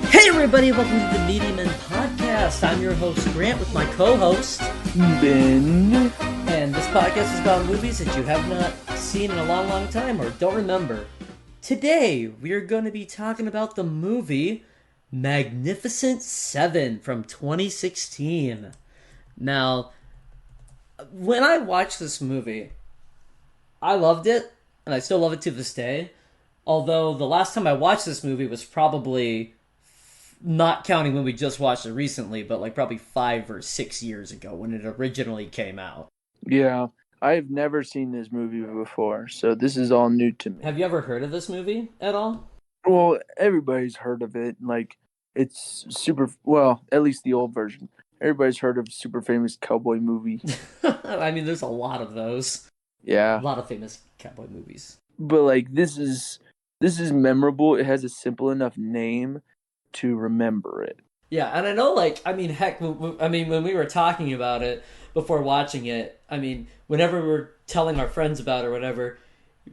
Hey everybody, welcome to the Media Men Podcast. I'm your host Grant with my co-host Ben. and this podcast is about movies that you have not seen in a long time or don't remember. Today we are going to be talking about the movie Magnificent Seven from 2016. Now, when I watched this movie, I loved it, and I still love it to this day. Although the last time I watched this movie was probably, not counting when we just watched it recently, but like probably 5 or 6 years ago when it originally came out. Yeah, I've never seen this movie before, so this is all new to me. Have you ever heard of this movie at all? Well, everybody's heard of it. Like, it's super, well, at least the old version. Everybody's heard of super famous cowboy movie. I mean, there's a lot of those. Yeah. A lot of famous cowboy movies. But like this is memorable. It has a simple enough name to remember it. Yeah, and I know, like, I mean, heck, when we were talking about it before watching it, I mean, whenever we were telling our friends about it or whatever,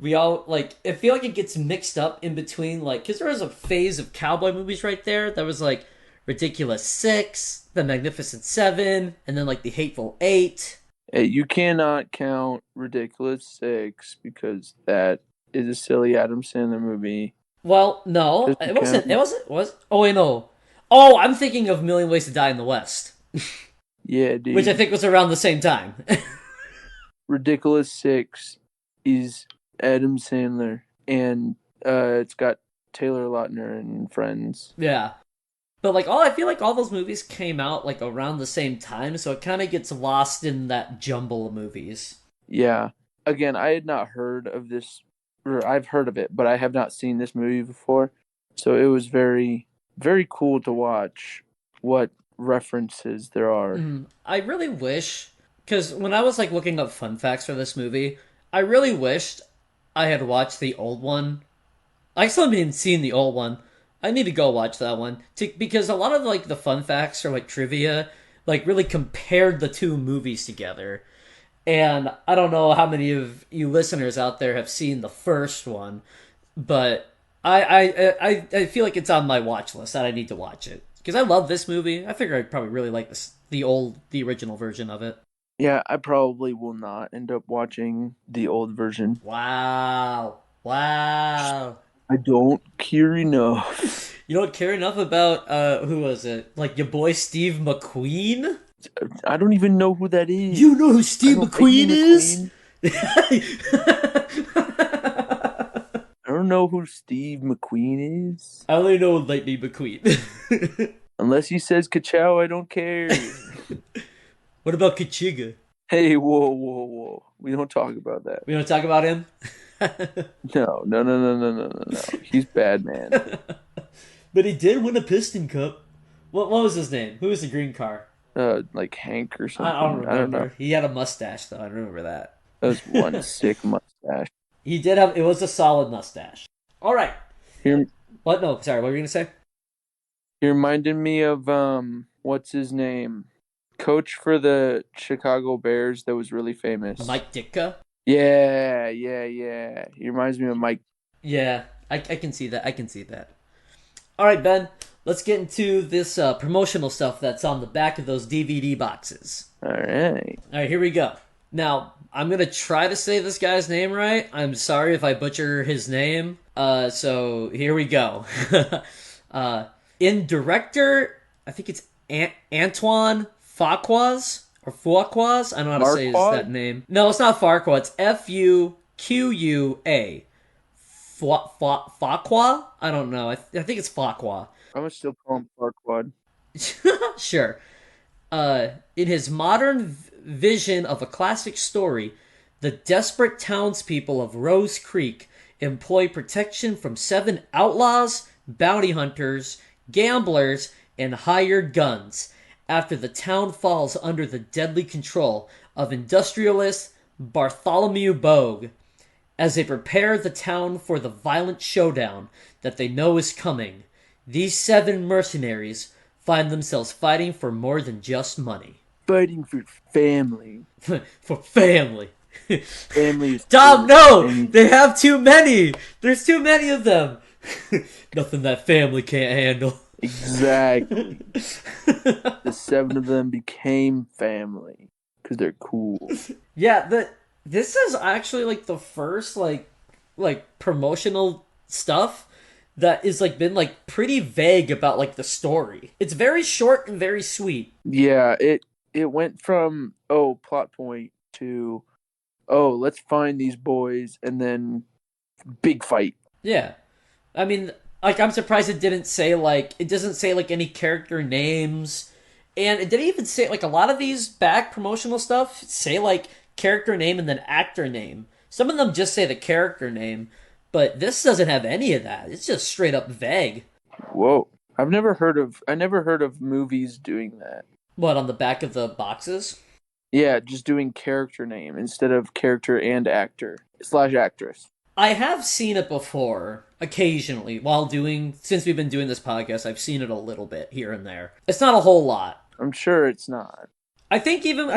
we all, like, I feel like it gets mixed up in between, like, because there was a phase of cowboy movies right there that was, like, Ridiculous Six, The Magnificent Seven, and then, like, The Hateful Eight. Hey, you cannot count Ridiculous Six because that is a silly Adam Sandler movie. Well, no, it wasn't. Oh, wait, no. Oh, I'm thinking of Million Ways to Die in the West. Yeah, dude. Which I think was around the same time. Ridiculous Six is Adam Sandler, and it's got Taylor Lautner and friends. Yeah. But, like, I feel like all those movies came out, like, around the same time, so it kind of gets lost in that jumble of movies. Yeah. Again, I had not heard of this, or I've heard of it, but I have not seen this movie before. So it was very, very cool to watch what references there are. I really wish, because when I was, like, looking up fun facts for this movie, I really wished I had watched the old one. I still haven't even seen the old one. I need to go watch that one because a lot of like the fun facts or like trivia like really compared the two movies together. And I don't know how many of you listeners out there have seen the first one, but I feel like it's on my watch list that I need to watch it because I love this movie. I figure I'd probably really like the original version of it. Yeah, I probably will not end up watching the old version. Wow. I don't care enough. You don't care enough about, who was it? Like, your boy Steve McQueen? I don't even know who that is. You know who Steve McQueen is? I don't know who Steve McQueen is. I only know Lightning McQueen. Unless he says ka-chow, I don't care. What about Kachiga? Hey, whoa. We don't talk about that. We don't talk about him? No. He's bad, man. But he did win a Piston Cup. What was his name? Who was the green car? Like Hank or something. I don't remember. I don't know. He had a mustache, though. I remember that. That was one sick mustache. He did have... It was a solid mustache. All right. What? No, sorry. What were you going to say? He reminded me of, what's his name? Coach for the Chicago Bears that was really famous. Mike Ditka? Yeah. He reminds me of Mike. Yeah, I can see that. All right, Ben, let's get into this promotional stuff that's on the back of those DVD boxes. All right, here we go. Now, I'm going to try to say this guy's name right. I'm sorry if I butcher his name. So, here we go. In director, I think it's Antoine Fuqua. Or Fuqua? I don't know how to say that name. No, it's not Farquaad. It's Fuqua. Fuqua? I don't know. I think it's Fuqua. I'm gonna still call him Farquaad. Sure. In his modern vision of a classic story, the desperate townspeople of Rose Creek employ protection from 7 outlaws, bounty hunters, gamblers, and hired guns after the town falls under the deadly control of industrialist Bartholomew Bogue. As they prepare the town for the violent showdown that they know is coming, these 7 mercenaries find themselves fighting for more than just money. Fighting for family. For family. Family is Tom, no! They have too many! There's too many of them! Nothing that family can't handle. Exactly. The seven of them became family because they're cool. Yeah, this is actually like the first like promotional stuff that is like been like pretty vague about like the story. It's very short and very sweet. Yeah, it went from plot point to let's find these boys and then big fight. Yeah. I mean, like I'm surprised it doesn't say like any character names. And it didn't even say like a lot of these back promotional stuff say like character name and then actor name. Some of them just say the character name, but this doesn't have any of that. It's just straight up vague. Whoa. I never heard of movies doing that. What, on the back of the boxes? Yeah, just doing character name instead of character and actor slash actress. I have seen it before, occasionally, since we've been doing this podcast, I've seen it a little bit here and there. It's not a whole lot. I'm sure it's not. I think even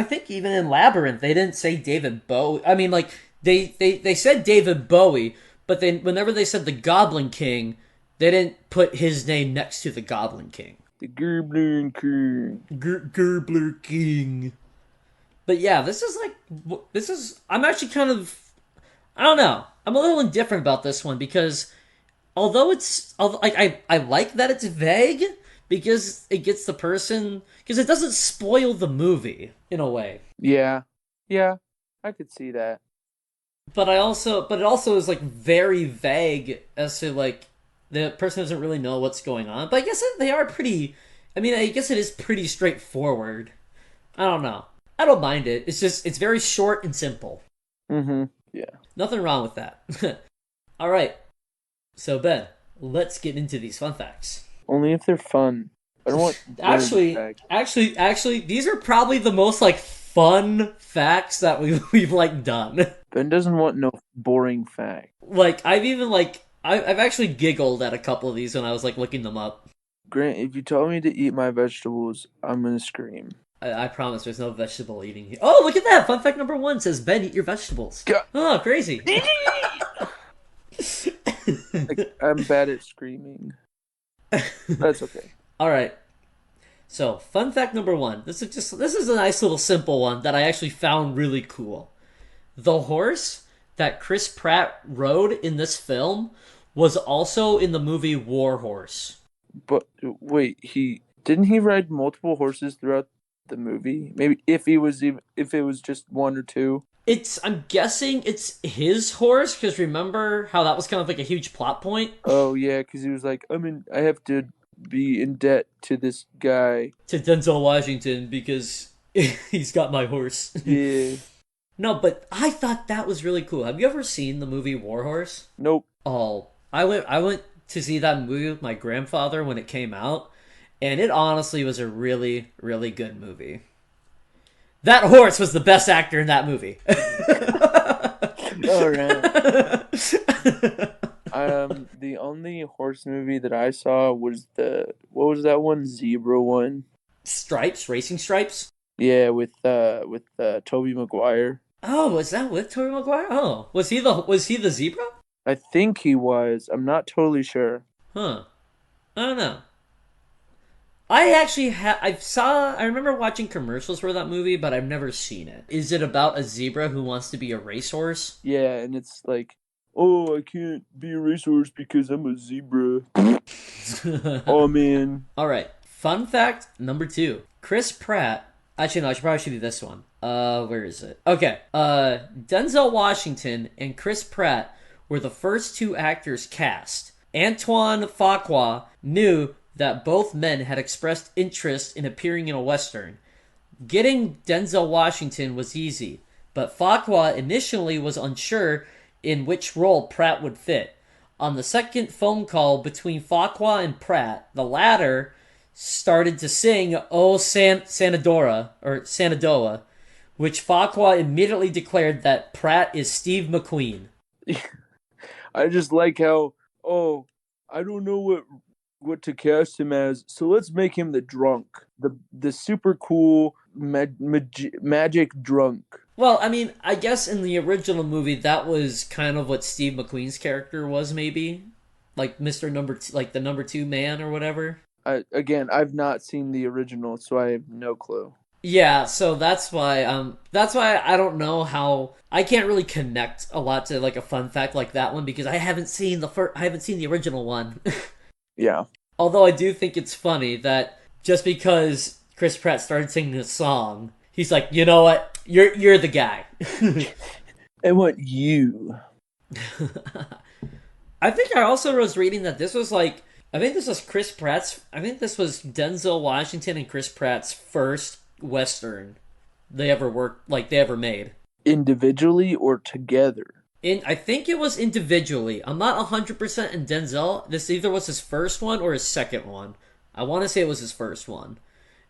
in Labyrinth they didn't say David Bowie. I mean, like they said David Bowie, but then whenever they said the Goblin King, they didn't put his name next to the Goblin King. The Goblin King. Gerbler King. But yeah, I'm actually kind of, I don't know. I'm a little indifferent about this one because I like that it's vague because it gets the person, because it doesn't spoil the movie in a way. Yeah, I could see that. But it also is like very vague as to like the person doesn't really know what's going on. But I guess they are pretty. I mean, I guess it is pretty straightforward. I don't know. I don't mind it. It's very short and simple. Mm-hmm. Yeah. Nothing wrong with that. All right. So Ben, let's get into these fun facts. Only if they're fun. I don't want actually, these are probably the most like fun facts that we've like done. Ben doesn't want no boring fact. Like I've actually giggled at a couple of these when I was like looking them up. Grant, if you told me to eat my vegetables, I'm gonna scream. I promise there's no vegetable eating here. Oh, look at that! Fun fact number 1 says, Ben, eat your vegetables. Oh, crazy. I'm bad at screaming. That's okay. Alright. So, fun fact number 1. This is a nice little simple one that I actually found really cool. The horse that Chris Pratt rode in this film was also in the movie War Horse. But wait, didn't he ride multiple horses throughout the movie? Maybe if it was just one or two. I'm guessing it's his horse, because remember how that was kind of like a huge plot point? Oh yeah, because he was like, I have to be in debt to this guy. To Denzel Washington, because he's got my horse. Yeah. No, but I thought that was really cool. Have you ever seen the movie War Horse? Nope. Oh, I went to see that movie with my grandfather when it came out, and it honestly was a really, really good movie. That horse was the best actor in that movie. All right. The only horse movie that I saw was what was that one? Zebra one? Racing Stripes? Yeah, with Tobey Maguire. Oh, was that with Tobey Maguire? Oh, was he the zebra? I think he was. I'm not totally sure. Huh. I don't know. I actually I remember watching commercials for that movie, but I've never seen it. Is it about a zebra who wants to be a racehorse? Yeah, and it's like, oh, I can't be a racehorse because I'm a zebra. Oh, man. All right. Fun fact number 2. Chris Pratt. Actually, no, I should probably do this one. Where is it? Okay. Denzel Washington and Chris Pratt were the first 2 actors cast. Antoine Fuqua knew that both men had expressed interest in appearing in a Western. Getting Denzel Washington was easy, but Fuqua initially was unsure in which role Pratt would fit. On the second phone call between Fuqua and Pratt, the latter started to sing "Oh Shenandoah," which Fuqua immediately declared that Pratt is Steve McQueen. I just like how, I don't know what to cast him as, so let's make him the drunk, the super cool magic drunk. Well, I mean, I guess in the original movie that was kind of what Steve McQueen's character was, maybe like Mr. Number 2, like the number 2 man or whatever. I've not seen the original, so I have no clue. Yeah, so that's why I don't know how I can't really connect a lot to like a fun fact like that one because I haven't seen the original one. Yeah. Although I do think it's funny that just because Chris Pratt started singing a song, he's like, you know what, you're the guy. I want you. I think I also was reading that this was like I think this was Chris Pratt's I think this was Denzel Washington and Chris Pratt's first western they ever made. Individually or together? I think it was individually. I'm not 100% in Denzel. This either was his first one or his second one. I want to say it was his first one.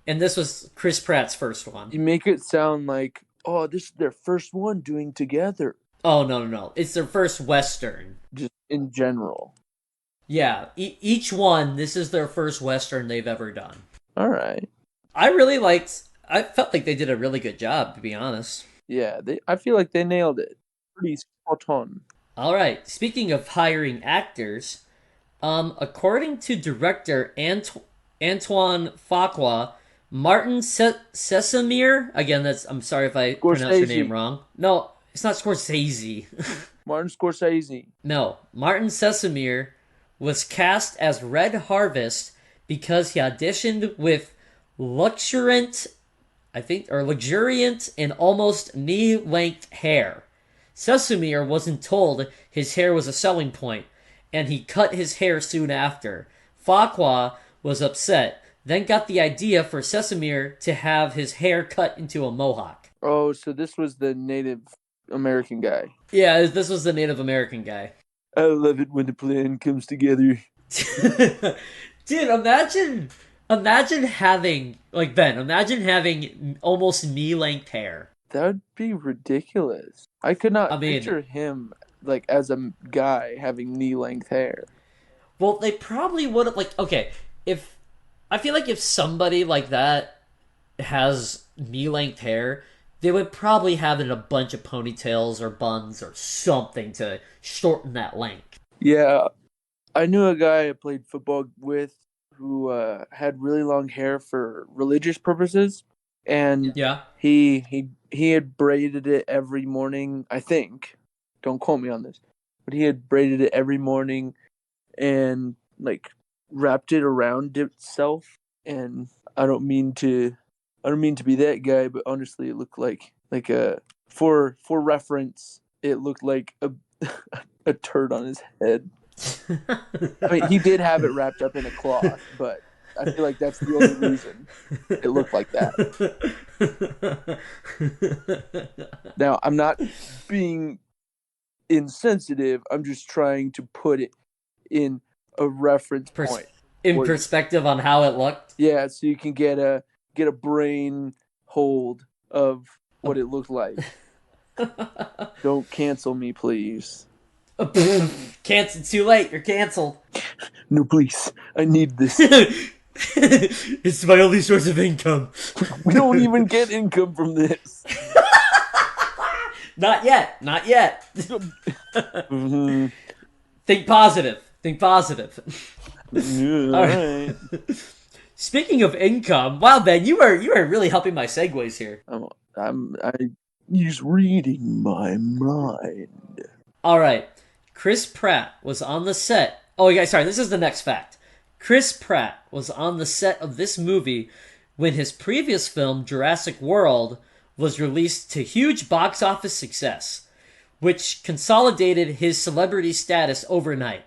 And this was Chris Pratt's first one. You make it sound like, oh, this is their first one doing together. Oh, no, no, no. It's their first western. Just in general. Yeah, each one, this is their first western they've ever done. All right. I felt like they did a really good job, to be honest. Yeah, I feel like they nailed it. Pretty spot on. All right. Speaking of hiring actors, according to director Antoine Fuqua, Martin Sesamir. Again, I'm sorry if I pronounced your name wrong. No, it's not Scorsese. Martin Scorsese. No, Martin Sesamir was cast as Red Harvest because he auditioned with luxuriant, luxuriant and almost knee-length hair. Sesamir wasn't told his hair was a selling point, and he cut his hair soon after. Fuqua was upset, then got the idea for Sesamir to have his hair cut into a mohawk. Oh, so this was the Native American guy. Yeah, this was the Native American guy. I love it when the plan comes together. Dude, imagine having, like Ben, imagine having almost knee-length hair. That would be ridiculous. I could not picture him like as a guy having knee-length hair. Well, they probably would have I feel like if somebody like that has knee-length hair, they would probably have it in a bunch of ponytails or buns or something to shorten that length. Yeah, I knew a guy I played football with who had really long hair for religious purposes, and yeah, he had braided it every morning. I think, don't quote me on this, but he had braided it every morning and like wrapped it around itself. And I don't mean to be that guy, but honestly, it looked like a for reference, it looked like a turd on his head. I mean, he did have it wrapped up in a cloth, but I feel like that's the only reason it looked like that. Now, I'm not being insensitive. I'm just trying to put it in a reference point. In perspective on how it looked? Yeah, so you can get a brain hold of what it looked like. Don't cancel me, please. Cancel too late. You're canceled. No, please. I need this. It's my only source of income. We don't even get income from this. Not yet. Not yet. Mm-hmm. Think positive. Yeah, all right. Speaking of income, wow, Ben, you are really helping my segues here. He's reading my mind. All right. Chris Pratt was on the set. Oh, yeah, sorry, this is the next fact. Chris Pratt was on the set of this movie when his previous film, Jurassic World, was released to huge box office success, which consolidated his celebrity status overnight.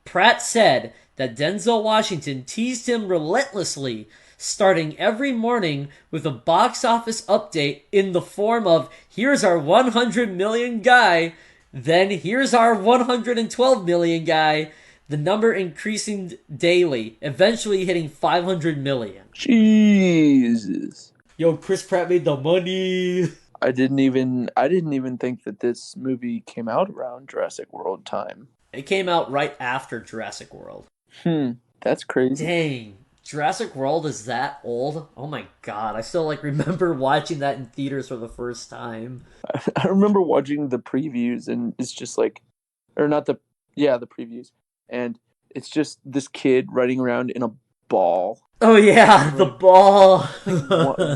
Pratt said that Denzel Washington teased him relentlessly, starting every morning with a box office update in the form of, here's our 100 million guy, then here's our 112 million guy, the number increasing daily, eventually hitting 500 million. Jesus. Yo, Chris Pratt made the money. I didn't even think that this movie came out around Jurassic World time. It came out right after Jurassic World. That's crazy. Dang. Jurassic World is that old? Oh my god, I still remember watching that in theaters for the first time. I remember watching the previews, and it's just the previews, and it's just this kid riding around in a ball. Oh yeah, the Like, ball.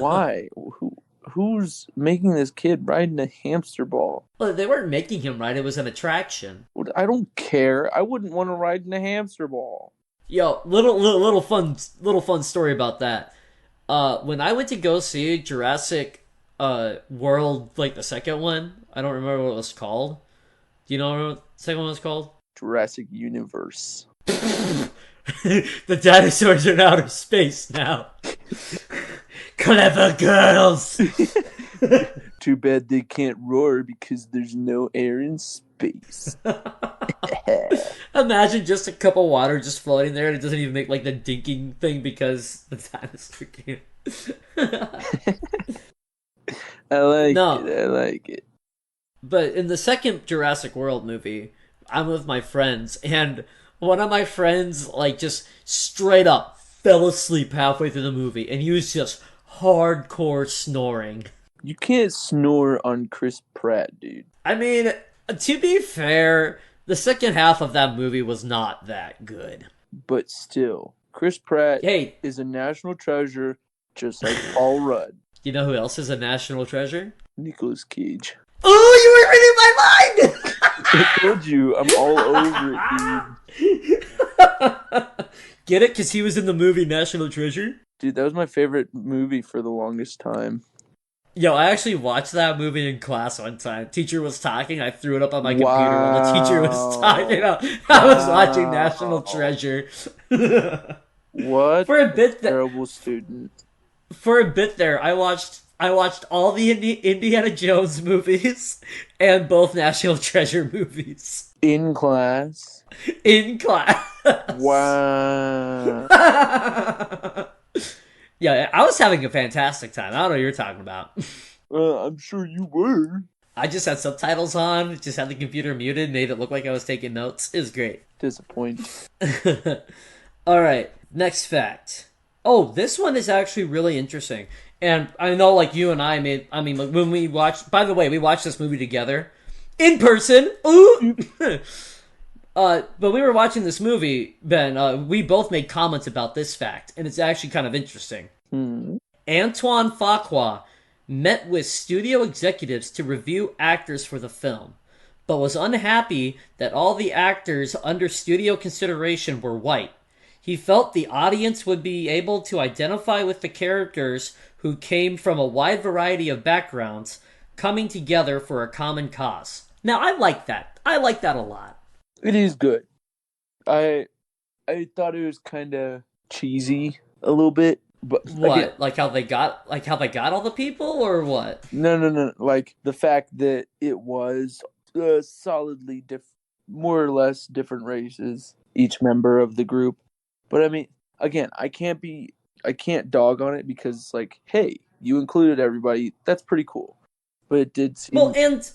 why? Who's making this kid ride in a hamster ball? Well, they weren't making him ride. It was an attraction. I don't care. I wouldn't want to ride in a hamster ball. Yo, little fun story about that. When I went to go see Jurassic World, like the second one, I don't remember what it was called. Do you know what the second one was called? Jurassic Universe. The dinosaurs are in outer space now. Clever girls. Too bad they can't roar because there's no air in space. Imagine just a cup of water just floating there and it doesn't even make like the dinking thing because the dinosaur can't. I like No. it. I like it. But in the second Jurassic World movie, I'm with my friends, and one of my friends, like, just straight up fell asleep halfway through the movie, and he was just hardcore snoring. You can't snore on Chris Pratt, dude. I mean, to be fair, the second half of that movie was not that good. But still, Chris Pratt Hey, is a national treasure, just like Paul Rudd. you know who else is a national treasure? Nicolas Cage. Oh, you were reading my mind! I told you, I'm all over it, Get it? Because he was in the movie National Treasure? dude. That was my favorite movie for the longest time. Yo, I actually watched that movie in class one time. Teacher was talking, I threw it up on my computer while the teacher was talking. I was watching National Treasure. What For a bit terrible student. For a bit there, I watched all the Indiana Jones movies and both National Treasure movies In class. in class. Wow. Yeah, I was having a fantastic time. I don't know what you're talking about. I'm sure you were. I just had subtitles on, just had the computer muted, made it look like I was taking notes. It was great. Disappointing. All right, next fact. Oh, this one is actually really interesting. And I know, like, you and I made, I mean, like, when we watched, by the way, we watched this movie together in person. Ooh! But we were watching this movie, Ben. We both made comments about this fact, and it's actually kind of interesting. Antoine Fuqua met with studio executives to review actors for the film, but was unhappy that all the actors under studio consideration were white. He felt the audience would be able to identify with the characters who came from a wide variety of backgrounds, coming together for a common cause. Now, I like that. I like that a lot. It is good. I thought it was kind of cheesy a little bit, but What? again, Like how they got all the people, or what? no. Like the fact that it was solidly more or less different races, each member of the group. But I mean, again, I can't dog on it because it's like, hey, you included everybody. That's pretty cool. But it did seem. Well, and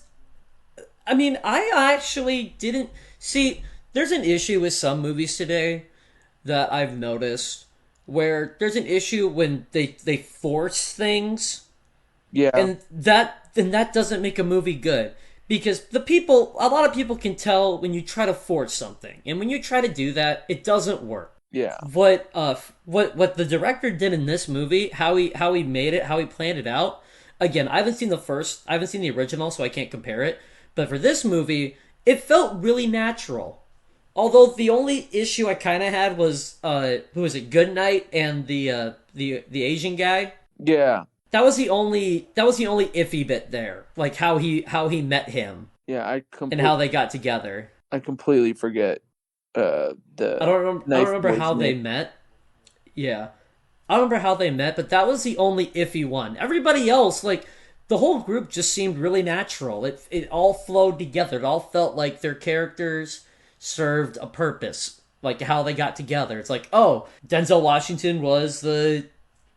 I mean, I actually didn't see. There's an issue with some movies today that I've noticed where there's an issue when they force things, Yeah. and that doesn't make a movie good because a lot of people can tell when you try to force something, and when you try to do that, it doesn't work. Yeah. What the director did in this movie, how he made it, how he planned it out. Again, I haven't seen the original, so I can't compare it. But for this movie, it felt really natural. Although the only issue I kind of had was who was it, Goodnight and the Asian guy. Yeah. That was the only iffy bit there, like how he met him Yeah. and how they got together. I completely forget the. I don't remember boy's how they name. met. Yeah, I don't remember how they met, but that was the only iffy one. Everybody else, like the whole group, just seemed really natural. It all flowed together. It all felt like their characters served a purpose, like how they got together. It's like, oh, Denzel Washington was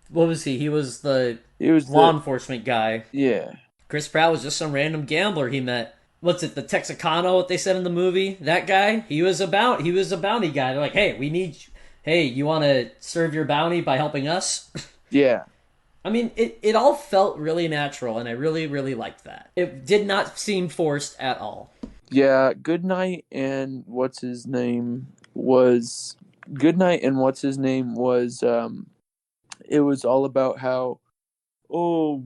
what was he? He was the law enforcement guy. Yeah. Chris Pratt was just some random gambler he met. What's it, the Texicano, what they said in the movie? That guy? He was a bounty guy. They're like, hey, you want to serve your bounty by helping us? Yeah. I mean, it all felt really natural, and I really, really liked that. It did not seem forced at all. Yeah. Goodnight and what's his name was Goodnight and what's his name was it was all about how oh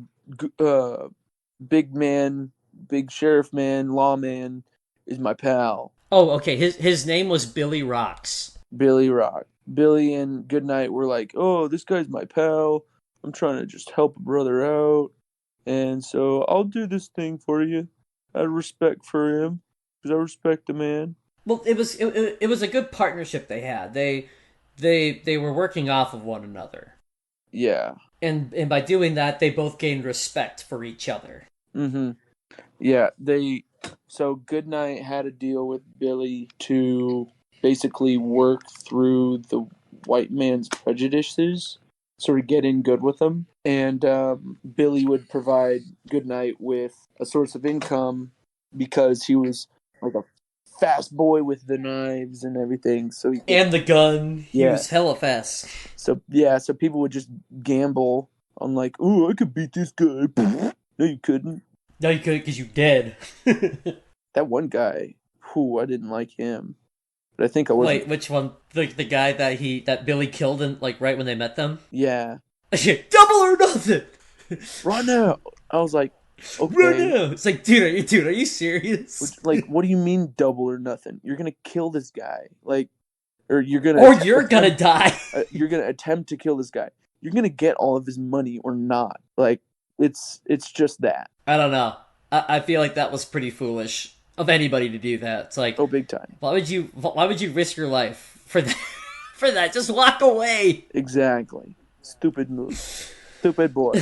big man, big sheriff man, lawman is my pal, Oh, okay. His name was Billy Rocks. Billy Rock. Billy and Goodnight were like, "Oh, this guy's my pal. I'm trying to just help a brother out, and so I'll do this thing for you. Out of respect for him, because I respect the man." Well, it was a good partnership they had. They were working off of one another, Yeah. and by doing that, they both gained respect for each other. Mm-hmm. Yeah. So Goodnight had a deal with Billy to basically work through the white man's prejudices, sort of get in good with them, and Billy would provide Goodnight with a source of income because he was like a fast boy with the knives and everything. So he could, And the gun, he yeah. was hella fast. So people would just gamble on like, "Oh, I could beat this guy." No, you couldn't. No, you couldn't because you dead. That one guy, who I didn't like him, but I think I wasn't. Wait, which one? The guy that Billy killed in like right when they met them? Yeah, Double or nothing. right now. I was like, Right okay, now. It's like, dude, are you serious? like, what do you mean double or nothing? You're gonna kill this guy, like, or you're gonna, Or you're gonna die. You're gonna attempt to kill this guy. You're gonna get all of his money or not. Like, it's just that. I don't know. I feel like that was pretty foolish of anybody to do that. It's like, Oh, big time. why would you risk your life for that? For that, just walk away. Exactly. Stupid move. Stupid boy.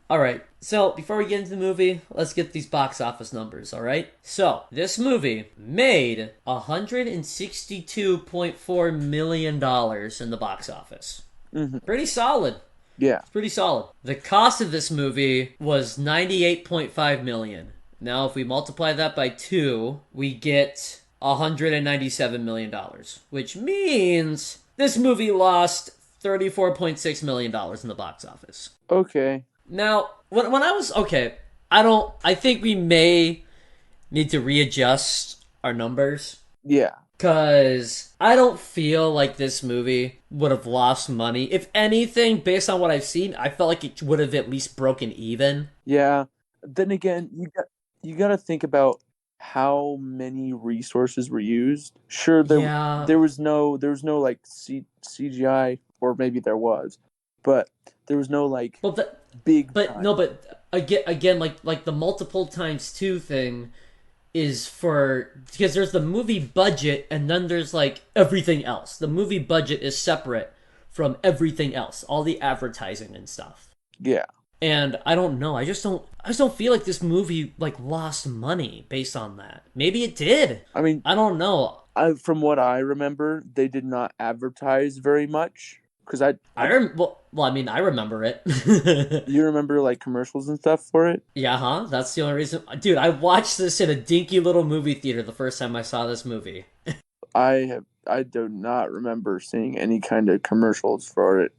All right. So before we get into the movie, let's get these box office numbers. All right. So this movie made $162.4 million in the box office. Mm-hmm. Pretty solid. Yeah. Pretty solid. The cost of this movie was $98.5 million. Now, if we multiply that by 2, we get $197 million, which means this movie lost $34.6 million in the box office. Okay. Now, when I was okay, I think we may need to readjust our numbers. Yeah. Because I don't feel like this movie would have lost money. If anything, based on what I've seen, I felt like it would have at least broken even. Yeah. Then again, you got to think about how many resources were used. Sure, there was no like CGI, or maybe there was, but there was no like big. But time. no, but again, like the multiple times 2 thing is for because there's the movie budget and then there's like everything else. The movie budget is separate from everything else, all the advertising and stuff. Yeah. And I don't know. I just don't feel like this movie like lost money based on that. Maybe it did. I mean, I don't know. From what I remember, they did not advertise very much because I remember it. You remember like commercials and stuff for it? Yeah, huh? That's the only reason. Dude, I watched this in a dinky little movie theater the first time I saw this movie. I do not remember seeing any kind of commercials for it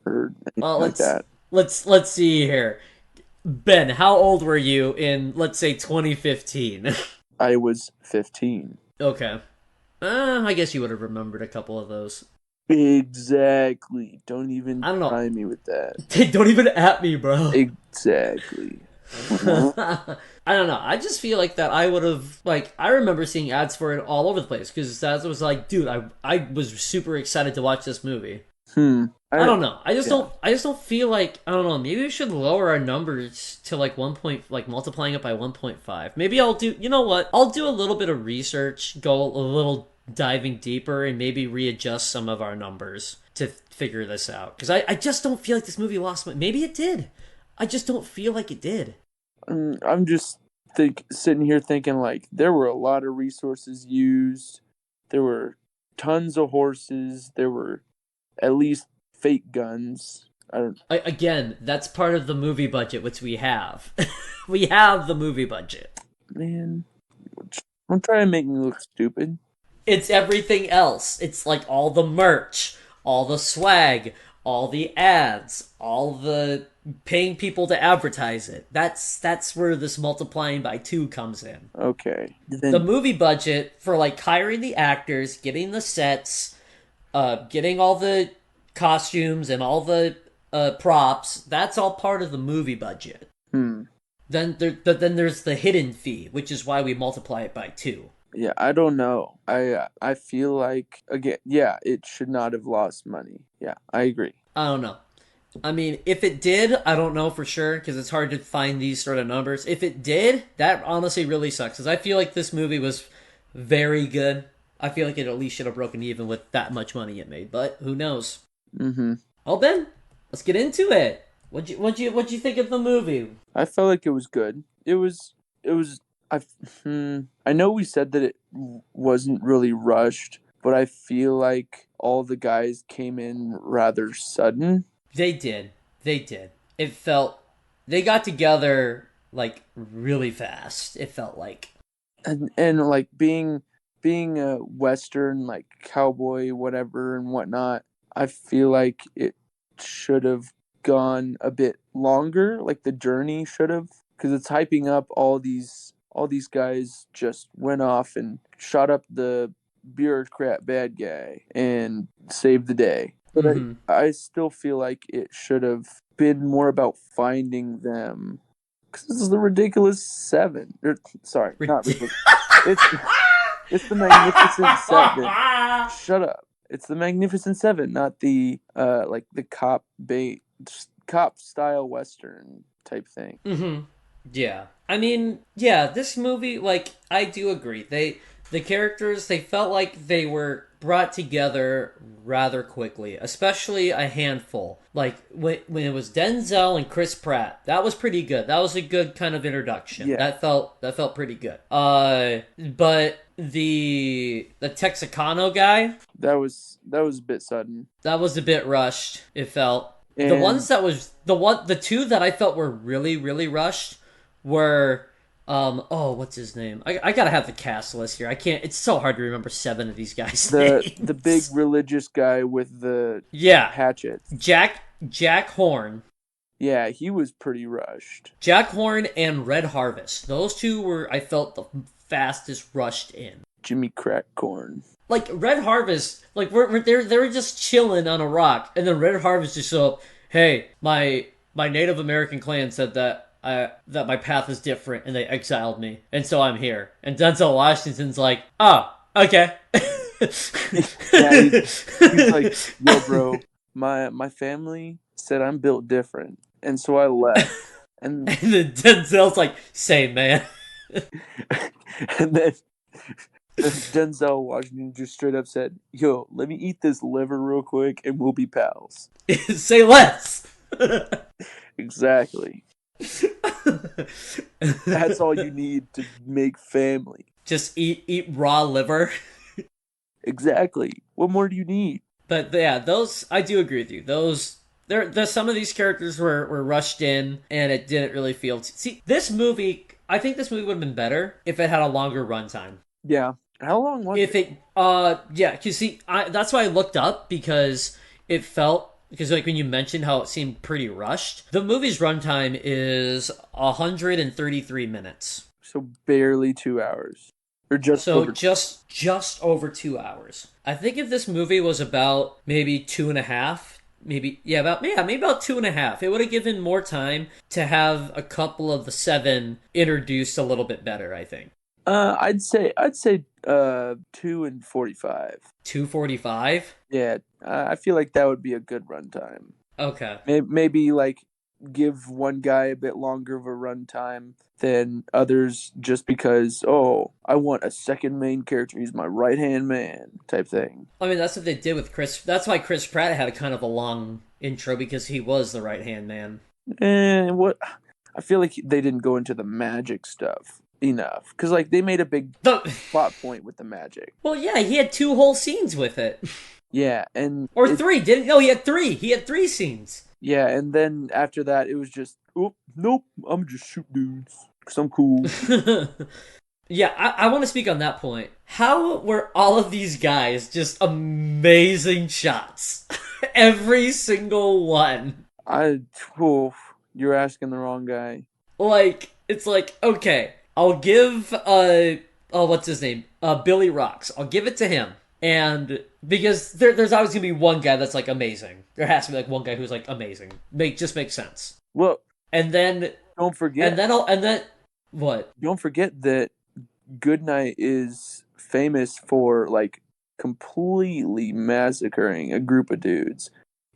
or anything like that. Let's see here. Ben, how old were you in, let's say, 2015? I was 15. Okay. I guess you would have remembered a couple of those. Exactly. Don't even try me with that. Don't even at me, bro. Exactly. I don't know. I just feel like that I would have, like, I remember seeing ads for it all over the place because that was like, dude, I was super excited to watch this movie. I don't know. I just don't feel like, I don't know, maybe we should lower our numbers to like multiplying it by 1.5. Maybe I'll do, you know what? I'll do a little bit of research, go a little diving deeper, and maybe readjust some of our numbers to figure this out. Because I just don't feel like this movie lost money. Maybe it did. I just don't feel like it did. I'm just sitting here thinking like there were a lot of resources used. There were tons of horses. There were at least fake guns. Again, that's part of the movie budget, which we have. We have the movie budget. Man, don't try to make me look stupid. It's everything else. It's like all the merch, all the swag, all the ads, all the paying people to advertise it. That's where this multiplying by 2 comes in. Okay. The movie budget for like hiring the actors, getting the sets, getting all the costumes and all the props, that's all part of the movie budget. Hmm. Then there's the hidden fee, which is why we multiply it by two. Yeah, I don't know. I feel like again, yeah, it should not have lost money. Yeah, I agree. I don't know. I mean, if it did, I don't know for sure because it's hard to find these sort of numbers. If it did, that honestly really sucks because I feel like this movie was very good. I feel like it at least should have broken even with that much money it made, but who knows? Mm-hmm. Well, Ben, let's get into it. What'd you think of the movie? I felt like it was good. It was. I. I know we said that it wasn't really rushed, but I feel like all the guys came in rather sudden. They did. They did. It felt they got together like really fast. It felt like. And like being a western like cowboy whatever and whatnot, I feel like it should have gone a bit longer, like the journey should have, because it's hyping up all these guys just went off and shot up the bureaucrat bad guy and saved the day. But Mhm. I still feel like it should have been more about finding them, because this is the ridiculous seven. Sorry, not ridiculous. It's it's the Magnificent Seven. Shut up. It's the Magnificent Seven, not the like the cop style western type thing. Mm-hmm. Yeah. I mean, yeah, this movie, like, I do agree. The characters, they felt like they were brought together rather quickly, especially a handful. Like, when it was Denzel and Chris Pratt, that was pretty good. That was a good kind of introduction. Yeah. That felt pretty good. But the Texicano guy, That was a bit sudden. that was a bit rushed, it felt. The And ones that was the two that I felt were really really rushed were what's his name? I gotta have the cast list here. I can't. It's so hard to remember seven of these guys' names. the big religious guy with the Yeah, hatchet. Jack Horn, Yeah, he was pretty rushed. Jack Horn, and Red Harvest. Those two were I felt the fastest rushed in. Jimmy Crackcorn. Like Red Harvest, like they were just chilling on a rock, and then Red Harvest just show up. Hey, my Native American clan said that my path is different, and they exiled me, and so I'm here. And Denzel Washington's like, oh, okay. Yeah, he's like, yo, bro, my family said I'm built different, and so I left. And And then Denzel's like, same man. and then Denzel Washington just straight up said, "Yo, let me eat this liver real quick, and we'll be pals." Say less. Exactly. That's all you need to make family. Just eat raw liver. Exactly. What more do you need? But yeah, those I do agree with you. Those there's some of these characters were rushed in, and it didn't really feel. See, this movie, I think this movie would have been better if it had a longer runtime. Yeah. How long was If it? it, yeah, you see, that's why I looked up because it felt because like when you mentioned how it seemed pretty rushed, the movie's runtime is 133 minutes. So barely 2 hours, or just So over. just over 2 hours. I think if this movie was about maybe two and a half, maybe about two and a half, it would have given more time to have a couple of the seven introduced a little bit better. I think I'd say 2:45. 2:45. Yeah, I feel like that would be a good runtime. Okay. Maybe like give one guy a bit longer of a runtime than others, just because I want a second main character. He's my right hand man type thing. I mean, that's what they did with Chris. That's why Chris Pratt had a kind of a long intro because he was the right hand man. And what I feel like they didn't go into the magic stuff enough, because like they made a big The, plot point with the magic. well, yeah, he had two whole scenes with it, Yeah, and or three. Didn't? No, he had three. He had three scenes. yeah, and then after that, it was just, oh nope, I'm just shoot dudes because I'm cool. Yeah, I want to speak on that point. How were all of these guys just amazing shots? Every single one. You're asking the wrong guy. Like, it's like, okay, I'll give, what's his name? Billy Rocks. I'll give it to him. And because there's always gonna be one guy that's like amazing. There has to be like one guy who's like amazing. Just makes sense. Well, And then don't forget. and then what? Don't forget that Goodnight is famous for like completely massacring a group of dudes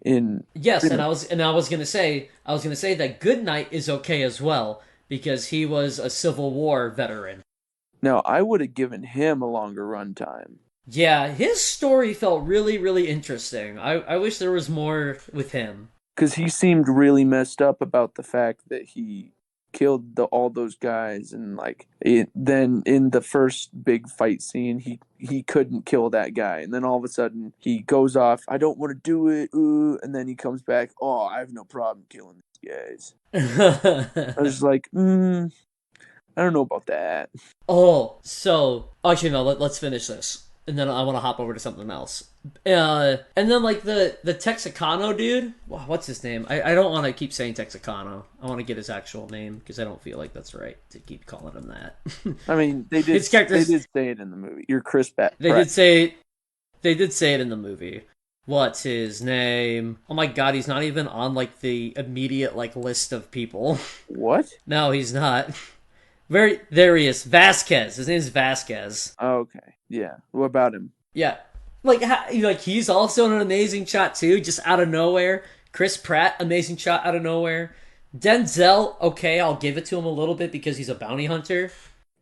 in Yes, and I was gonna say that Goodnight is okay as well because he was a Civil War veteran. Now I would have given him a longer runtime. Yeah, his story felt really, really interesting. I wish there was more with him. Because he seemed really messed up about the fact that he killed all those guys, and like then in the first big fight scene, he couldn't kill that guy, and then all of a sudden he goes off. I don't want to do it, and then he comes back. Oh, I have no problem killing these guys. I was like, I don't know about that. Oh, so actually no. Let's finish this, and then I want to hop over to something else. And then like the Texicano dude, what's his name? I don't want to keep saying Texicano. I want to get his actual name because I don't feel like that's right to keep calling him that. I mean, they did say it in the movie. You're Chris Pratt. They did say it in the movie. What's his name? Oh my god, he's not even on like the immediate like list of people. What? No, he's not. There he is. Vasquez. His name's Vasquez. Okay. Yeah. What about him? Yeah. Like he's also an amazing shot too, just out of nowhere. Chris Pratt, amazing shot out of nowhere. Denzel, okay, I'll give it to him a little bit because he's a bounty hunter.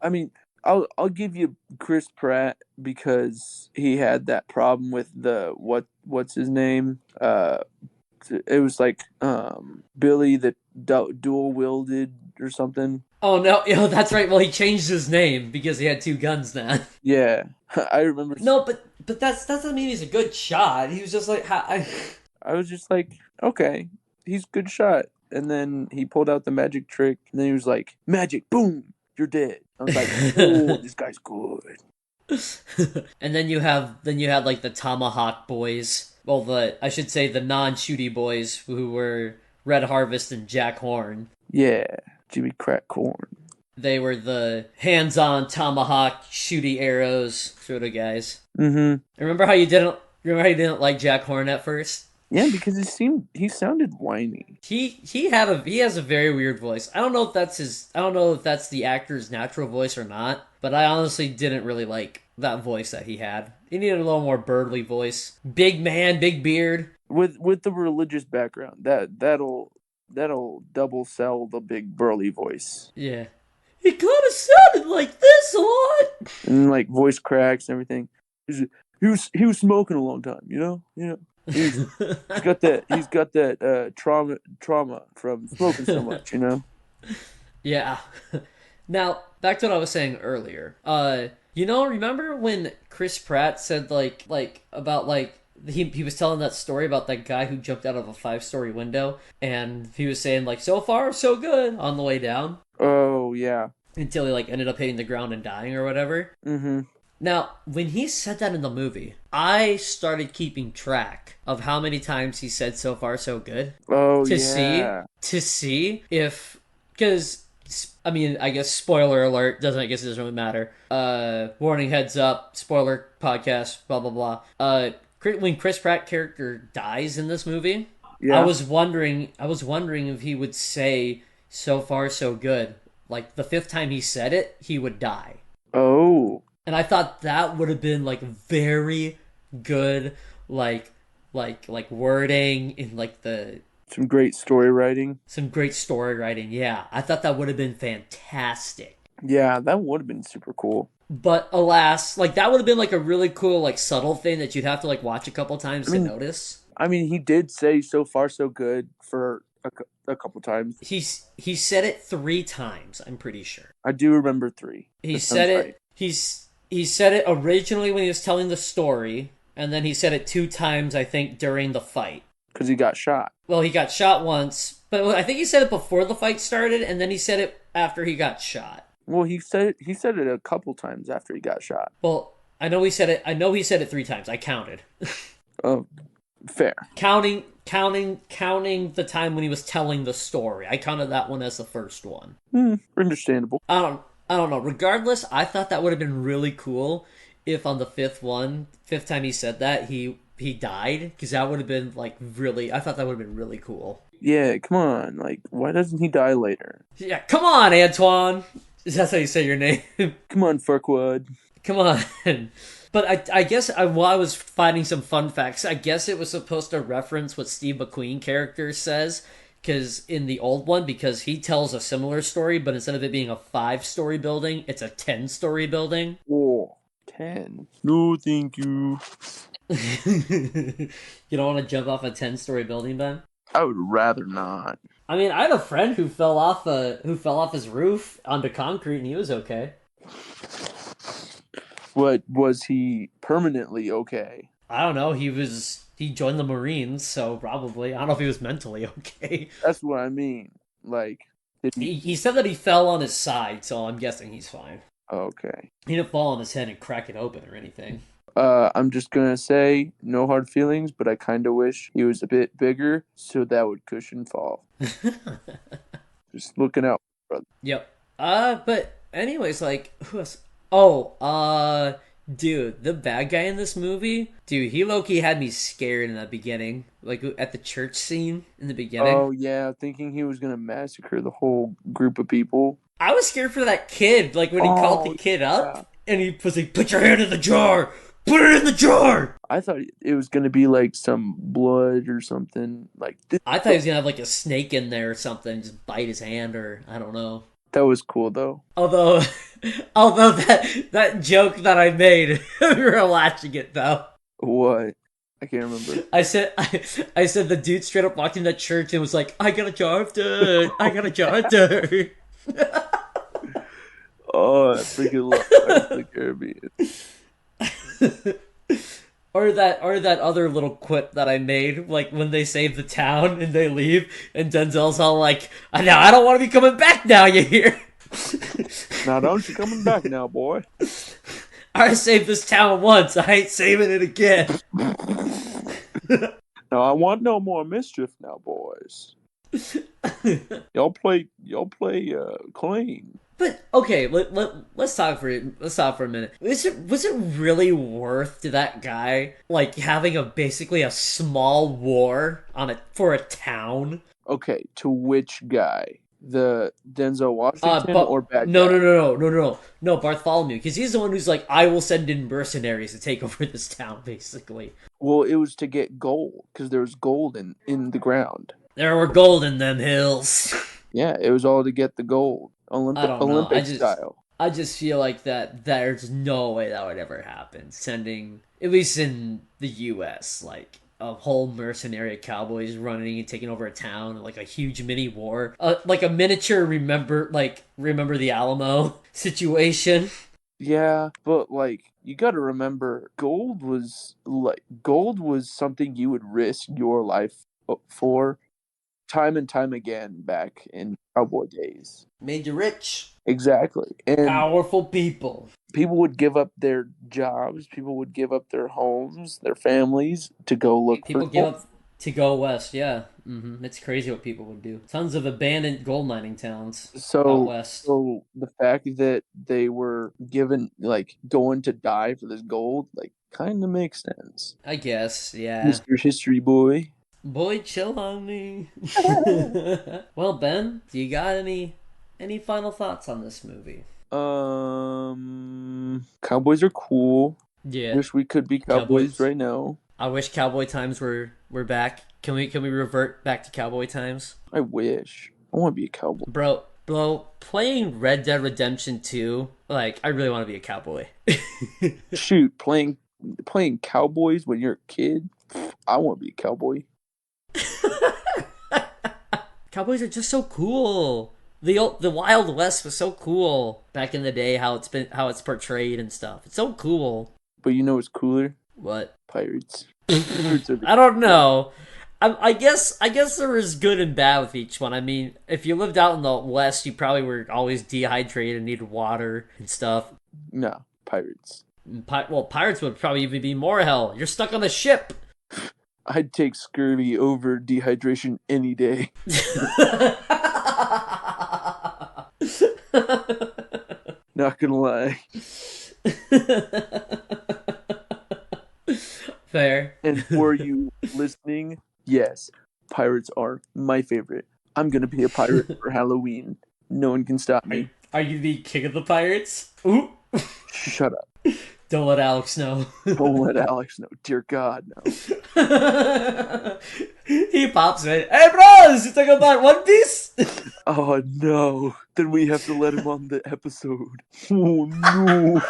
I mean, I'll give you Chris Pratt because he had that problem with the what's his name? It was like Billy the dual wielded or something. Oh no, that's right. Well, he changed his name because he had two guns now. Yeah, I remember. No, but that doesn't mean he's a good shot. He was just like I was just like, okay, he's a good shot. And then he pulled out the magic trick, and then he was like, magic, boom, you're dead. I was like, oh, this guy's good. And then you had like the Tomahawk boys. Well, I should say the non-shooty boys who were Red Harvest and Jack Horn. Yeah, Jimmy Crack Corn. They were the hands-on tomahawk shooty arrows sort of guys. Mm-hmm. Remember how you didn't like Jack Horn at first? Yeah, because he sounded whiny. He has a very weird voice. I don't know if that's the actor's natural voice or not, but I honestly didn't really like that voice that he had. He needed a little more Birdly voice. Big man, big beard. With the religious background, that'll double sell the big burly voice. Yeah. He kind of sounded like this a lot. And like voice cracks and everything. He was smoking a long time, you know? He's got that trauma from smoking so much, you know? Yeah. Now, back to what I was saying earlier. Remember when Chris Pratt said about he was telling that story about that guy who jumped out of a 5-story window, and he was saying like, so far so good on the way down. Oh yeah. Until he like ended up hitting the ground and dying or whatever. Mm-hmm. Now, when he said that in the movie, I started keeping track of how many times he said so far so good. Oh, To see if, because, I mean, I guess spoiler alert, I guess it doesn't really matter. Warning, heads up, spoiler podcast, blah, blah, blah. When Chris Pratt character dies in this movie, yeah. I was wondering if he would say so far so good. Like, the 5th time he said it, he would die. Oh. And I thought that would have been like very good, like wording in like some great story writing. Yeah, I thought that would have been fantastic. Yeah, that would have been super cool. But alas, like that would have been like a really cool, like subtle thing that you'd have to like watch a couple times to notice. I mean, he did say so far so good for a couple times. He said it 3 times. I'm pretty sure. I do remember 3. He said it. Right. He said it originally when he was telling the story, and then he said it 2 times, I think, during the fight. Because he got shot. Well, he got shot once, but I think he said it before the fight started, and then he said it after he got shot. Well, he said it a couple times after he got shot. Well, I know he said it 3 times. I counted. Oh, fair. Counting the time when he was telling the story. I counted that one as the first one. Understandable. I don't know. Regardless, I thought that would have been really cool if on the fifth time he said that, he died, because that would have been like really. I thought that would have been really cool. Yeah, come on. Like, why doesn't he die later? Yeah, come on, Antoine. That's how you say your name. Come on, Farquaad. Come on. But I guess while I was finding some fun facts, I guess it was supposed to reference what Steve McQueen character says, because in the old one, because he tells a similar story, but instead of it being a 5-story building, it's a 10-story building. Oh, 10. No, thank you. You don't want to jump off a 10-story building, Ben? I would rather not. I mean, I had a friend who fell off his roof onto concrete, and he was okay. What, was he permanently okay? I don't know. He joined the Marines, so probably. I don't know if he was mentally okay. That's what I mean. Like, did He said that he fell on his side, so I'm guessing he's fine. Okay. He didn't fall on his head and crack it open or anything. I'm just gonna say no hard feelings, but I kind of wish he was a bit bigger so that would cushion fall. Just looking out, brother. Yep. But anyways, like, who else? Oh, dude, the bad guy in this movie, dude, he low-key had me scared in the beginning, like at the church scene in the beginning. Oh yeah, thinking he was gonna massacre the whole group of people. I was scared for that kid, like when he called the kid up, and he was like, "Put your hand in the jar! Put it in the jar!" I thought it was gonna be like some blood or something like this. I thought he was gonna have like a snake in there or something, just bite his hand, or I don't know. That was cool though. Although that joke that I made, we were watching it though. What? I can't remember. I said the dude straight up walked in that church and was like, "I got a jar of dirt. I got a jar of dirt." Oh, I freaking love Pirates of the Caribbean. Or that other little quip that I made, like when they save the town and they leave, and Denzel's all like, "Now I don't want to be coming back now, you hear?" Now don't you coming back now, boy. I saved this town once, I ain't saving it again. Now I want no more mischief now, boys. Y'all play clean. But okay, let's talk for a minute. Was it really worth to that guy like having basically a small war for a town? Okay, to which guy? The Denzel Washington or bad guy? No, Bartholomew, because he's the one who's like, "I will send in mercenaries to take over this town," basically. Well, it was to get gold because there was gold in the ground. There were gold in them hills. Yeah, it was all to get the gold. Olympic style. I just feel like that there's no way that would ever happen. Sending, at least in the U.S., like a whole mercenary of cowboys running and taking over a town, like a huge mini war, like a miniature remember the Alamo situation. Yeah, but like you got to remember, gold was something you would risk your life for. Time and time again back in cowboy days. Made you rich. Exactly. And powerful people. People would give up their jobs. People would give up their homes, their families to go look people for give up to go west, yeah. It's crazy what people would do. Tons of abandoned gold mining towns out west. So the fact that they were given, like, going to die for this gold, like, kind of makes sense. I guess, yeah. Mr. History Boy. Boy, chill on me. Well, Ben, do you got any final thoughts on this movie? Cowboys are cool. Yeah. Wish we could be cowboys right now. I wish cowboy times were back. Can we revert back to cowboy times? I wish. I want to be a cowboy. Bro, playing Red Dead Redemption 2, like, I really want to be a cowboy. Shoot, playing cowboys when you're a kid, I want to be a cowboy. Cowboys are just so cool. The Wild West was so cool back in the day. How it's portrayed and stuff. It's so cool. But you know what's cooler? What? Pirates. I don't know. I guess there is good and bad with each one. I mean, if you lived out in the West, you probably were always dehydrated and needed water and stuff. No, pirates. Well, pirates would probably even be more hell. You're stuck on the ship. I'd take scurvy over dehydration any day. Not gonna lie. Fair. And for you listening, yes, pirates are my favorite. I'm gonna be a pirate for Halloween. No one can stop me. Are you the king of the pirates? Ooh. Shut up. Don't let Alex know. Don't let Alex know. Dear God, no. He pops in. Hey, bros, you talking about One Piece? Oh no. Then we have to let him on the episode. Oh no.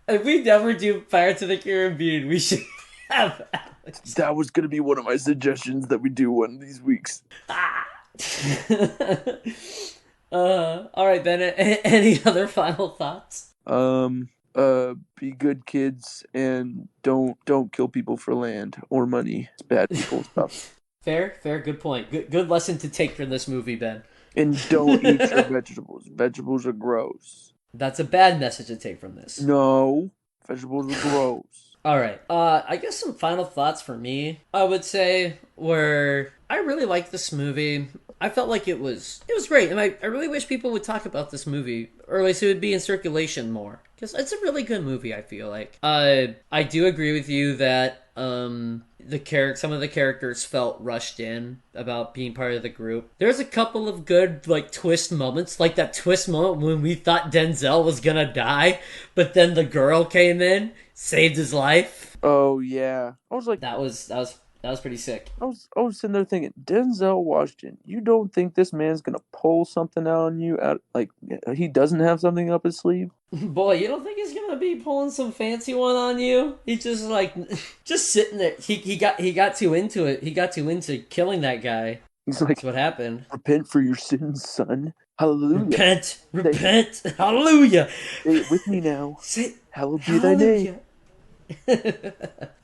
If we never do Pirates of the Caribbean, we should have Alex. That was gonna be one of my suggestions that we do one of these weeks. All right, Ben. Any other final thoughts? Be good kids and don't kill people for land or money. It's bad people stuff. Fair. Good point. Good lesson to take from this movie, Ben. And don't eat your vegetables. Vegetables are gross. That's a bad message to take from this. No, vegetables are gross. All right. I guess some final thoughts for me. I would say were I really liked this movie. I felt like it was great, and I really wish people would talk about this movie, or at least it would be in circulation more, because it's a really good movie. I feel like I do agree with you that some of the characters felt rushed in about being part of the group. There's a couple of good like twist moments, like that twist moment when we thought Denzel was gonna die, but then the girl came in, saved his life. Oh yeah, I was like, That was pretty sick. I was sitting there thinking, Denzel Washington, you don't think this man's gonna pull something out on you? Out like he doesn't have something up his sleeve? Boy, you don't think he's gonna be pulling some fancy one on you? He's just like, just sitting there. He got too into it. He got too into killing that guy. He's like, That's what happened. repent for your sins, son. Hallelujah. Repent, hallelujah. Say it with me now. Say, Hallowed be thy name.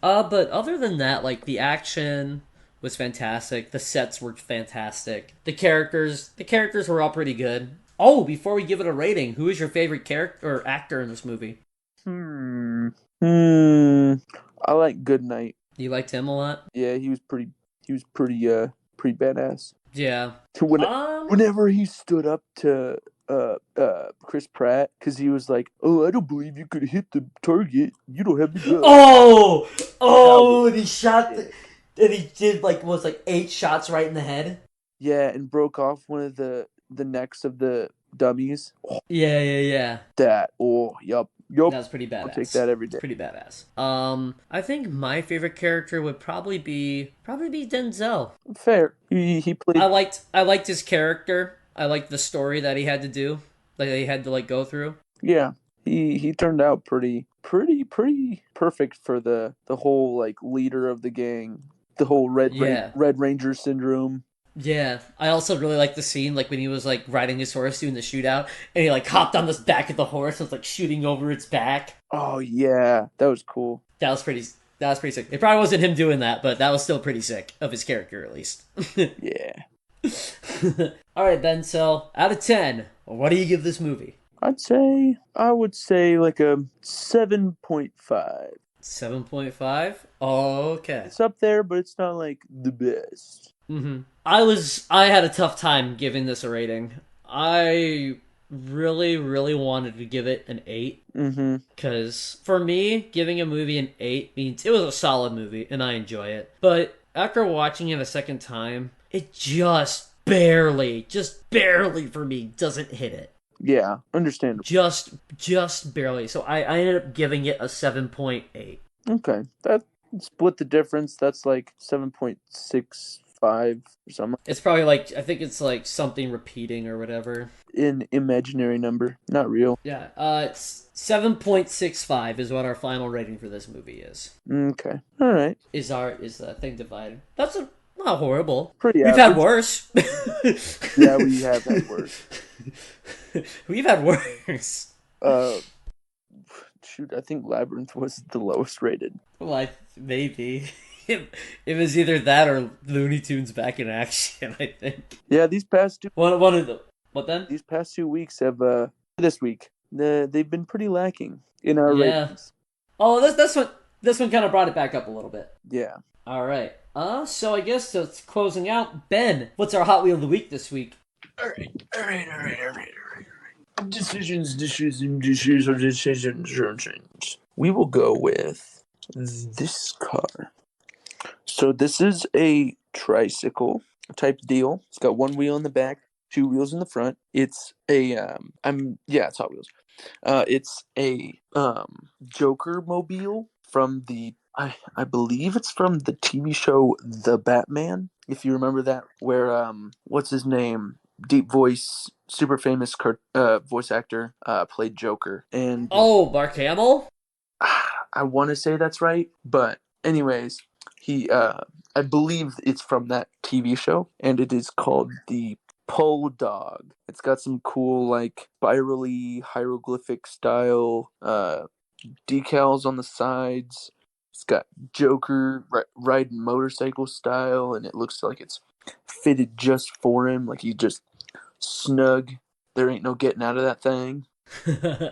But other than that, like the action was fantastic. The sets were fantastic. The characters were all pretty good. Oh, before we give it a rating, who is your favorite character or actor in this movie? I like Goodnight. You liked him a lot? Yeah, he was pretty badass. Yeah. Whenever he stood up to Chris Pratt, because he was like, "Oh, I don't believe you could hit the target. You don't have the gun." And he shot, and he did like 8 shots right in the head. Yeah, and broke off one of the necks of the dummies. Oh, Yeah. that. Oh, yup. That was pretty badass. I'll take that every day. Pretty badass. I think my favorite character would probably be Denzel. Fair. He played. I liked his character. I liked the story that he had to do, like he had to like go through. Yeah, he turned out pretty perfect for the whole like leader of the gang, the whole Red Ranger syndrome. Yeah, I also really liked the scene like when he was like riding his horse doing the shootout, and he like hopped on the back of the horse and was like shooting over its back. Oh yeah, that was cool. That was pretty sick. It probably wasn't him doing that, but that was still pretty sick of his character at least. Yeah. All right, Ben. So out of 10, what do you give this movie? I would say like a 7.5. 7.5. Okay. It's up there, but it's not like the best. I had a tough time giving this a rating. I really wanted to give it an 8. Because for me, giving a movie an 8 means it was a solid movie and I enjoy it. But after watching it a second time, it just barely for me doesn't hit it. Yeah, understandable. Just barely. So I ended up giving it a 7.8. Okay, that split the difference. That's like 7.65 or something. It's probably like, I think it's like something repeating or whatever. An imaginary number, not real. Yeah, it's 7.65 is what our final rating for this movie is. Okay, all right. Is the thing divided? That's not horrible. Pretty We've had worse. Yeah, we have had worse. We've had worse. Shoot, I think Labyrinth was the lowest rated. Well, maybe. It was either that or Looney Tunes Back in Action, I think. Yeah, these past two... One of them. What then? These past 2 weeks have... This week, they've been pretty lacking in our ratings. Oh, this one kind of brought it back up a little bit. Yeah. All right. So I guess it's closing out. Ben, what's our Hot Wheel of the week this week? All right. Decisions. We will go with this car. So this is a tricycle type deal. It's got one wheel in the back, two wheels in the front. It's a it's Hot Wheels. It's a Joker mobile from the I believe it's from the TV show The Batman. If you remember that, where what's his name? Deep voice, super famous voice actor played Joker, and Oh, Mark Hamill? I want to say that's right, but anyways, he I believe it's from that TV show, and it is called the Pole Dog. It's got some cool like spirally hieroglyphic style decals on the sides. It's got Joker riding motorcycle style, and it looks like it's fitted just for him. Like he's just snug. There ain't no getting out of that thing.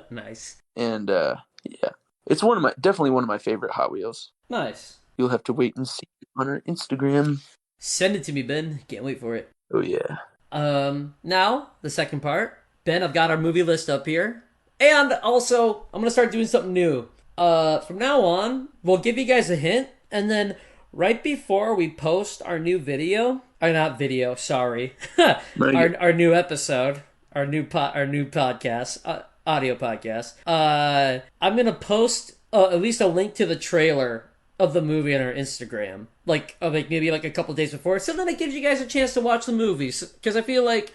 Nice. And yeah, it's definitely one of my favorite Hot Wheels. Nice. You'll have to wait and see on our Instagram. Send it to me, Ben. Can't wait for it. Oh yeah. Now the second part. Ben, I've got our movie list up here, and also I'm gonna start doing something new. From now on, we'll give you guys a hint, and then right before we post our new video, or not video, sorry, our new episode, our new podcast, audio podcast. I'm gonna post at least a link to the trailer of the movie on our Instagram, like maybe like a couple days before, so then it gives you guys a chance to watch the movies, because I feel like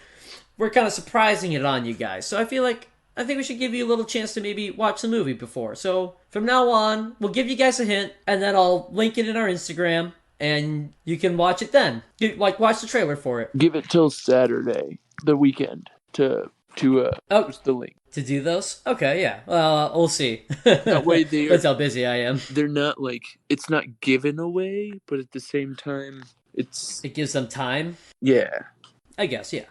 we're kind of surprising it on you guys. So I think we should give you a little chance to maybe watch the movie before. So from now on, we'll give you guys a hint, and then I'll link it in our Instagram, and you can watch it then. Watch the trailer for it. Give it till Saturday, the weekend, to post the link. To do those? Okay, yeah. We'll see. That way that's how busy I am. They're not like, it's not given away, but at the same time, it gives them time? Yeah. I guess, yeah.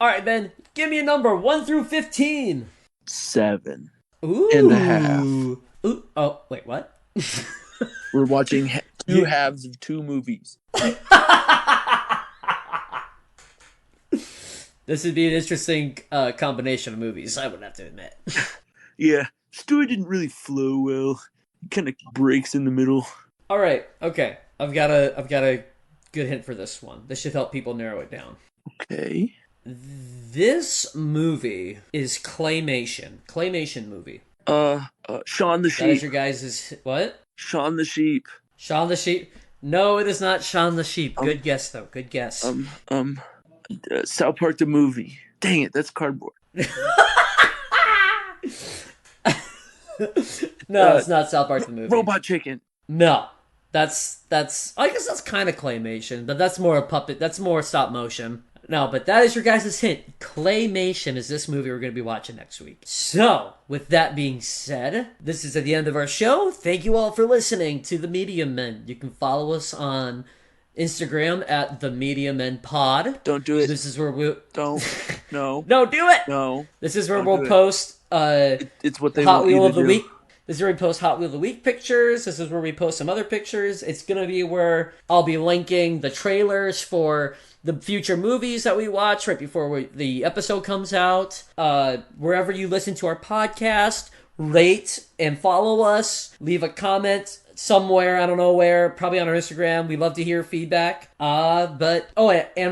Alright, Ben, give me a number, 1 through 15. 7. Ooh. And a half. Ooh. Oh, wait, what? We're watching two halves of two movies. This would be an interesting combination of movies, I would have to admit. Yeah, story didn't really flow well. It kind of breaks in the middle. All right, okay. I've got a good hint for this one. This should help people narrow it down. Okay. This movie is claymation. Claymation movie. Shaun the Sheep. That is your guys' what? Shaun the Sheep. Shaun the Sheep. No, it is not Shaun the Sheep. Good guess though. Good guess. South Park the movie. Dang it, that's cardboard. No, it's not South Park the movie. Robot Chicken. No. That's I guess that's kind of claymation, but that's more a puppet. That's more stop motion. No, but that is your guys' hint. Claymation is this movie we're going to be watching next week. So, with that being said, this is at the end of our show. Thank you all for listening to The Media Men. You can follow us on Instagram at The Media Men Pod. Don't do it. This is where we don't. No. No, do it. No. This is where we'll post it's what they Hot want Wheel you of to the do. Week. This is where we post Hot Wheel of the Week pictures. This is where we post some other pictures. It's going to be where I'll be linking the trailers for the future movies that we watch right before the episode comes out. Wherever you listen to our podcast, rate and follow us. Leave a comment somewhere, I don't know where, probably on our Instagram. We love to hear feedback. And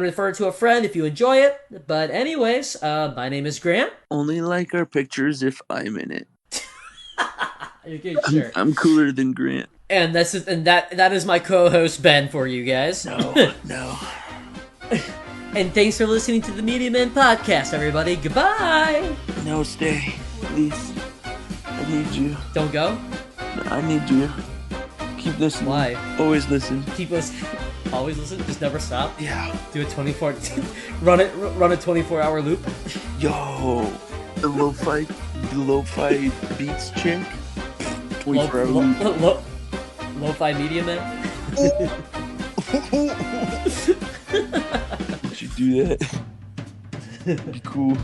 refer to a friend if you enjoy it. But anyways, my name is Grant. Only like our pictures if I'm in it. Okay, sure. I'm cooler than Grant. And that is my co-host Ben for you guys. No. And thanks for listening to the Media Men Podcast, everybody. Goodbye. No, stay, please. I need you. Don't go. No, I need you. Keep listening. Why? Always listen. Keep listening. Always listen. Just never stop. Yeah. Do a 24. Run a 24-hour loop. Yo, the lo-fi beats chick. 24 hour loop. Lo-fi Media Men. You should do that. Be cool.